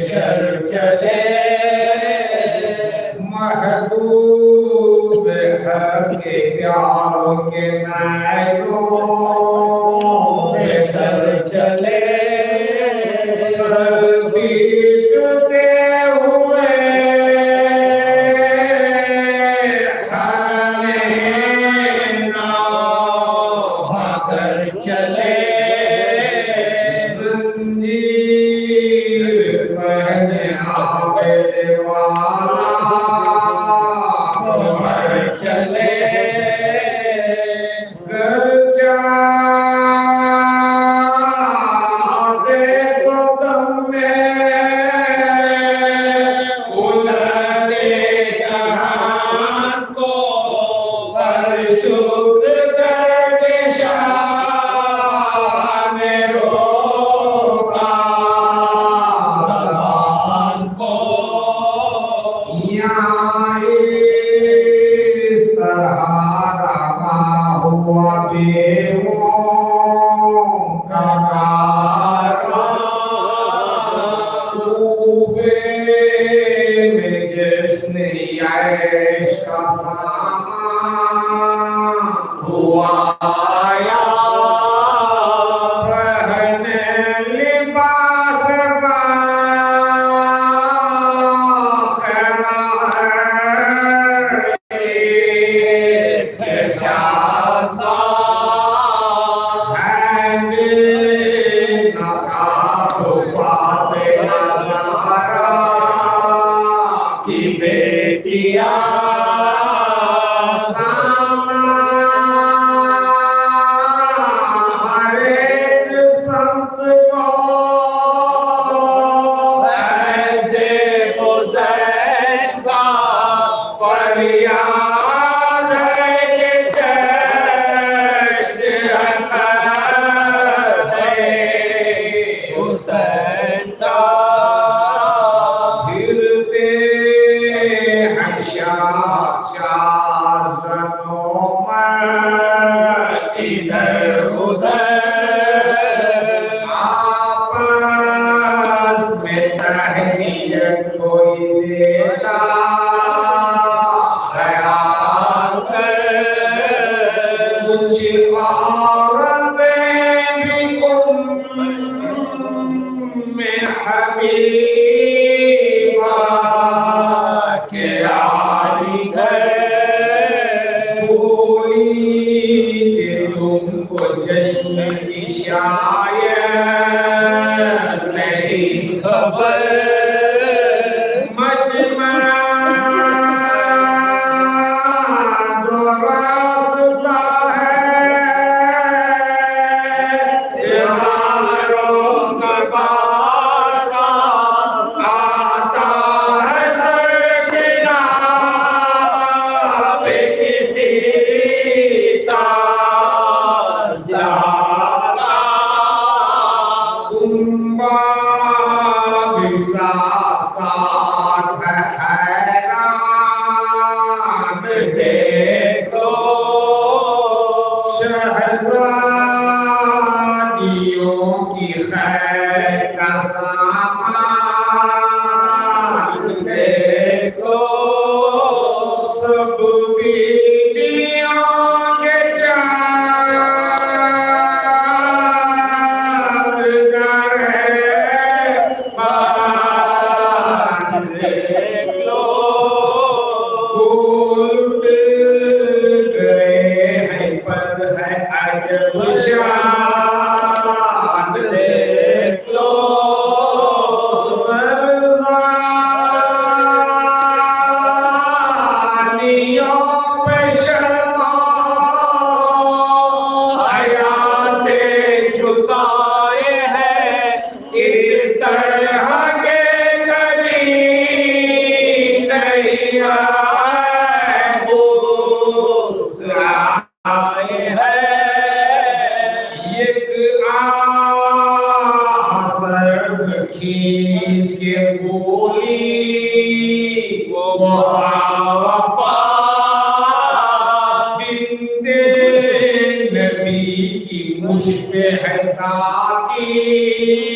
sir चले महबूब हक के प्यारों के नैनों सर चले सर पीटते हुए भाकर चले चले कर जाते तो तुमने उलटे जहां को पर शुक्र करके शाह ने रोका ज़बान को हुआ में जश्न यश का सामान हुआ आया पहने लिबास की बेटिया हर एक संत को ऐसे हुसैन का फरियाद है कि हुसैन का इधर उधर आपस में तहनीयत कोई देता ख्याल कर कुछ औरतें भी में हबीबा के आली घर तुमको जश्न की शायद नहीं खबर मजमा दो रास्ता है सिवारों का बाता आता है सरसिना पे किसी साथ हैरान देखो शहज़ादियों की खैर का सामान देखो सब बीवियों के शान देख लो सरदानियों पे शर्मा हया से झुकाए हैं इस तरह के कभी नहीं आए हैं खींच के बोली वो वफा बिंदे नबी की मुझ पे है ताकी